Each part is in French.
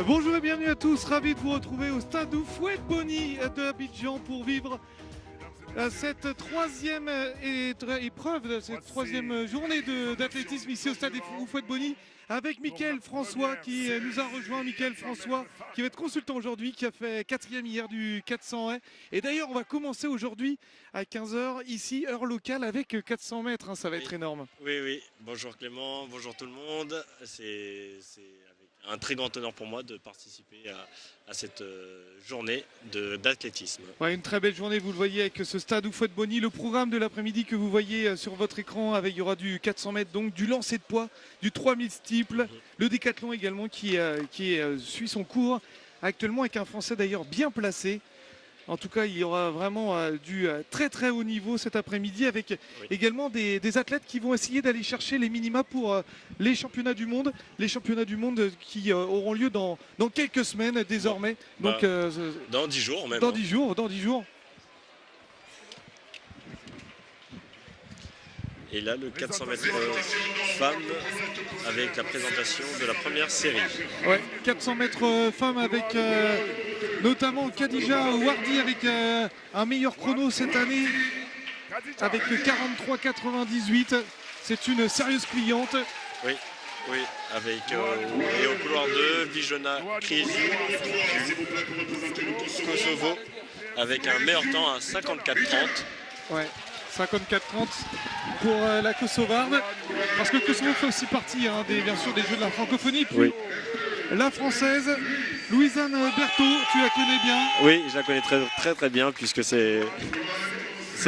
Bonjour et bienvenue à tous, ravi de vous retrouver au stade Houphouët-Boigny de Abidjan pour vivre cette troisième épreuve, cette troisième journée d'athlétisme ici au stade Houphouët-Boigny avec Mickaël François qui nous a rejoint. Mickaël François qui va être consultant aujourd'hui, qui a fait 4e hier du 400 haies. Et d'ailleurs on va commencer aujourd'hui à 15h ici, heure locale, avec 400 mètres, hein, ça va être énorme. Oui, bonjour Clément, bonjour tout le monde. C'est avec un très grand honneur pour moi de participer à cette journée d'athlétisme. Ouais, une très belle journée, vous le voyez avec ce stade Houphouët-Boigny. Le programme de l'après-midi que vous voyez sur votre écran, il y aura du 400 mètres, donc du lancer de poids, du 3000 steeple, le décathlon également qui suit son cours actuellement avec un Français d'ailleurs bien placé. En tout cas, il y aura vraiment du très haut niveau cet après-midi avec également des athlètes qui vont essayer d'aller chercher les minima pour les championnats du monde. Les championnats du monde qui auront lieu dans quelques semaines désormais. Donc, dans 10 jours même. Dans 10 jours. Et là, le 400 mètres femmes avec la présentation de la première série. Ouais, 400 mètres femmes avec notamment Khadija Wardi avec un meilleur chrono cette année avec le 43,98. C'est une sérieuse cliente. Oui, avec et au couloir 2, Vijona Krizu Kosovo avec un meilleur temps à 54,30. Ouais. 54-30 pour la Kosovarde, parce que le Kosovo fait aussi partie bien sûr des Jeux de la francophonie. Puis la Française, Louisanne Berthaud, tu la connais bien? Oui, je la connais très bien puisque c'est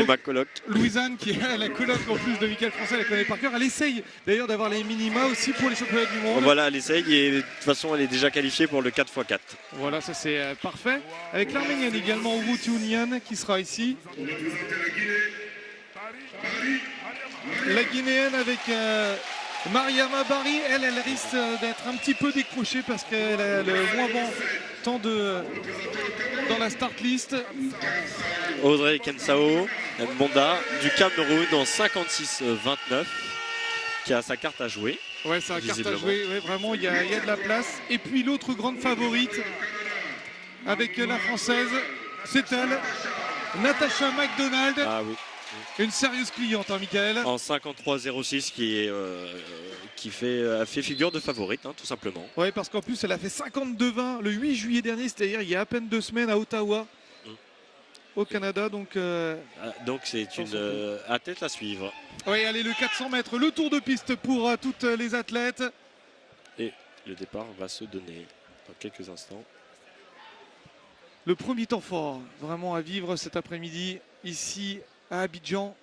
ma coloc. Louisanne qui est la coloc en plus de Mickaël François, elle la connaît par cœur. Elle essaye d'ailleurs d'avoir les minima aussi pour les championnats du monde. Voilà, elle essaye et de toute façon elle est déjà qualifiée pour le 4x4. Voilà, ça c'est parfait. Avec l'Arménienne également, Ouroutiunian qui sera ici. La Guinéenne avec Mariama Bari, elle risque d'être un petit peu décrochée parce qu'elle a le moins bon temps dans la start list. Audrey Kensao Mbonda du Cameroun en 56-29 qui a sa carte à jouer. Ouais, c'est une carte à jouer, ouais, vraiment il y a de la place. Et puis l'autre grande favorite avec la Française, c'est elle, Natacha McDonald. Ah oui. Une sérieuse cliente, hein, Mickaël. En 53-06 qui fait figure de favorite, hein, tout simplement. Oui, parce qu'en plus, elle a fait 52-20 le 8 juillet dernier, c'est-à-dire il y a à peine 2 semaines à Ottawa, au Canada. Donc c'est une athlète à suivre. Oui, allez, le 400 mètres, le tour de piste pour toutes les athlètes. Et le départ va se donner dans quelques instants. Le premier temps fort, vraiment à vivre cet après-midi, ici à Abidjan.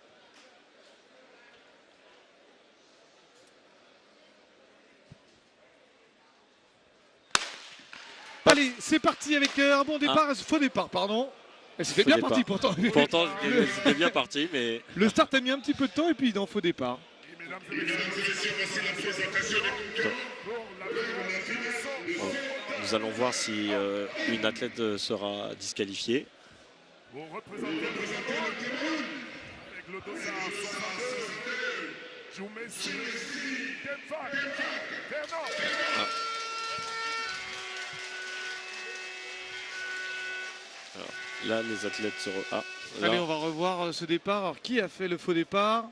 Allez, c'est parti avec un bon départ, faux départ, pardon. C'était bien parti pourtant. Pourtant, c'était bien parti, mais... Le start a mis un petit peu de temps et puis dans faux départ. Nous allons voir si une athlète sera disqualifiée. Alors, là, les athlètes seront... Allez, on va revoir ce départ. Alors, qui a fait le faux départ?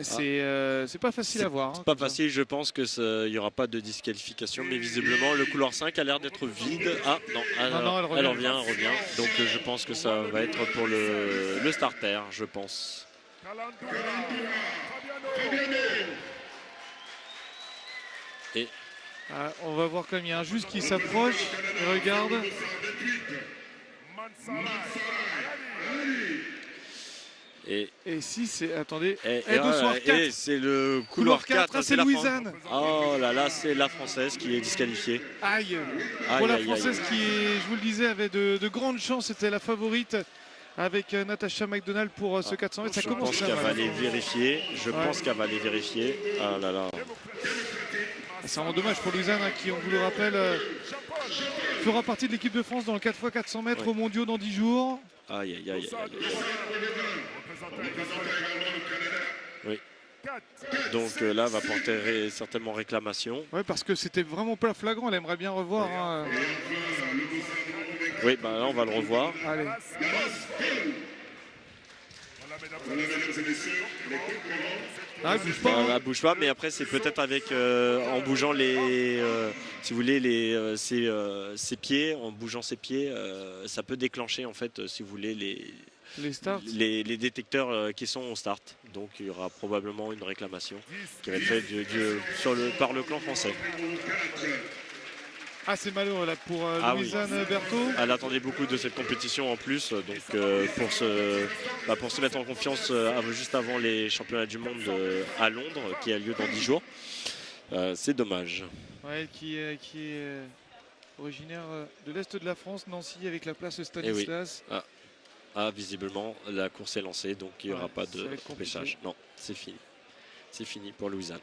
C'est pas facile à voir. C'est pas facile, je pense qu'il n'y aura pas de disqualification, mais visiblement le couloir 5 a l'air d'être vide. Ah non, elle revient. Donc je pense que ça va être pour le starter, je pense. Et on va voir comme il y a un juge qui s'approche. Regarde. Et si c'est... Attendez. Et c'est le couloir 4. C'est Louisanne. Oh là là, c'est la Française qui est disqualifiée. Aïe. Pour la Française qui, je vous le disais, avait de grandes chances. C'était la favorite avec Natacha McDonald pour ce 400 mètres. Ça commence. Je pense qu'elle va aller vérifier. Je pense qu'elle va aller vérifier. Ah là là. C'est vraiment dommage pour Louisanne qui, on vous le rappelle, fera partie de l'équipe de France dans le 4x400 mètres aux mondiaux dans 10 jours. Aïe. Oui. Donc là, va porter certainement réclamation. Ouais, parce que c'était vraiment pas flagrant. Elle aimerait bien revoir. Hein. Oui, bah là, on va le revoir. Allez. Ah, elle bouge pas. Hein. Elle bouge pas, mais après, c'est peut-être avec en bougeant si vous voulez, ses pieds, en bougeant ses pieds, ça peut déclencher en fait, si vous voulez, les détecteurs qui sont au start. Donc il y aura probablement une réclamation qui va être faite par le clan français. Ah, c'est malheureux là pour Louisanne Berthaud. Elle attendait beaucoup de cette compétition en plus, donc pour se mettre en confiance juste avant les championnats du monde à Londres, qui a lieu dans 10 jours, c'est dommage. Ouais, qui est originaire de l'Est de la France, Nancy, avec la place Stanislas. Oui. Ah, visiblement, la course est lancée, donc il n'y aura pas de repêchage. Non, c'est fini. C'est fini pour Louisanne.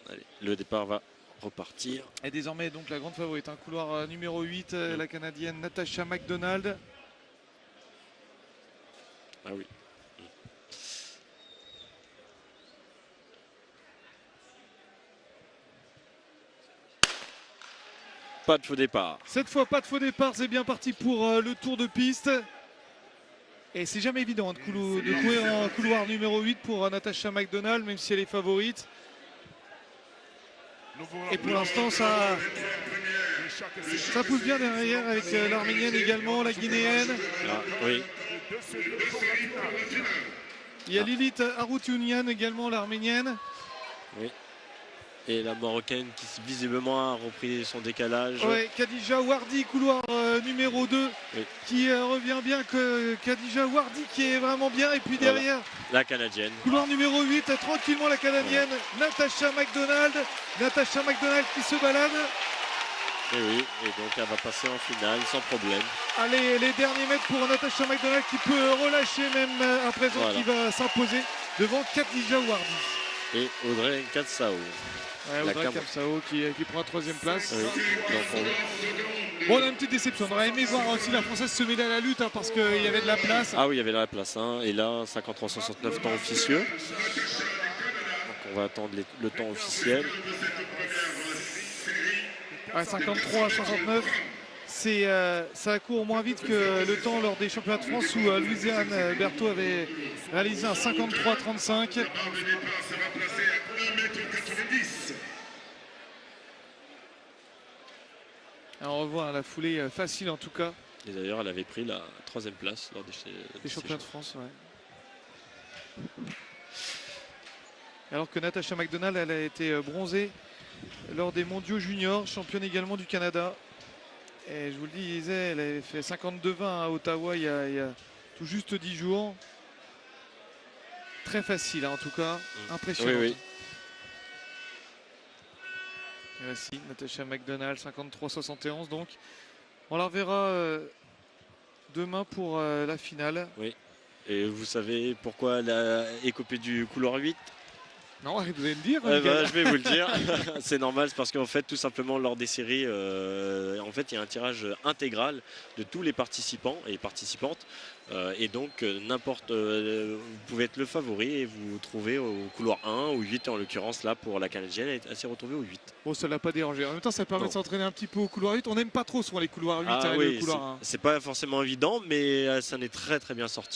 Allez, le départ va repartir. Et désormais, donc, la grande favorite, un couloir numéro 8, la Canadienne Natasha McDonald. Ah oui. Pas de faux départ. Cette fois, pas de faux départ. C'est bien parti pour le tour de piste. Et c'est jamais évident de courir en couloir numéro 8 pour Natasha McDonald, même si elle est favorite. Et pour l'instant, ça pousse bien derrière avec l'Arménienne également, la Guinéenne. Ah, oui. Il y a Lilith Aroutiounian également, l'Arménienne. Oui. Et la Marocaine qui visiblement a repris son décalage. Oui, Khadija Wardi, couloir numéro 2, oui. Qui revient bien, que Khadija Wardi qui est vraiment bien. Et puis derrière, la Canadienne. Couloir numéro 8, tranquillement la Canadienne, Natasha McDonald. Natasha McDonald qui se balade. Et oui, et donc elle va passer en finale sans problème. Allez, les derniers mètres pour Natasha McDonald qui peut relâcher même à présent, qui va s'imposer devant Khadija Wardi. Et Audrey Katsao. Ouais, Audrey Katsao qui prend la 3e place. Oui. Bon, on a une petite déception. On aurait aimé voir aussi la Française se mêler à la lutte, hein, parce qu'il y avait de la place. Ah oui, il y avait de la place. Hein. Et là, 53-69 temps officieux. Donc on va attendre le temps officiel. Ouais, 53-69. Ça court moins vite que le temps lors des championnats de France où Louisanne Berthaud avait réalisé un 53-35. Alors on revoit la foulée facile en tout cas. Et d'ailleurs elle avait pris la 3e place lors des championnats de France. Ouais. Alors que Natasha McDonald, elle a été bronzée lors des mondiaux juniors, championne également du Canada. Et je vous le disais, elle avait fait 52-20 à Ottawa il y a tout juste 10 jours. Très facile, hein, en tout cas, impressionnant. Oui, oui. Et voici Natasha McDonald, 53-71 donc. On la reverra demain pour la finale. Oui. Et vous savez pourquoi elle a écopé du couloir 8 ? Non, vous allez me dire. Je vais vous le dire. C'est normal, c'est parce qu'en fait, tout simplement, lors des séries, en fait, il y a un tirage intégral de tous les participants et participantes. Et donc, vous pouvez être le favori et vous trouvez au couloir 1 ou 8, en l'occurrence, là, pour la Canadienne, elle s'est retrouvée au 8. Bon, ça ne l'a pas dérangé. En même temps, ça permet de s'entraîner un petit peu au couloir 8. On n'aime pas trop souvent les couloirs 8 et le couloir 1. C'est pas forcément évident, mais ça en est très très bien sorti.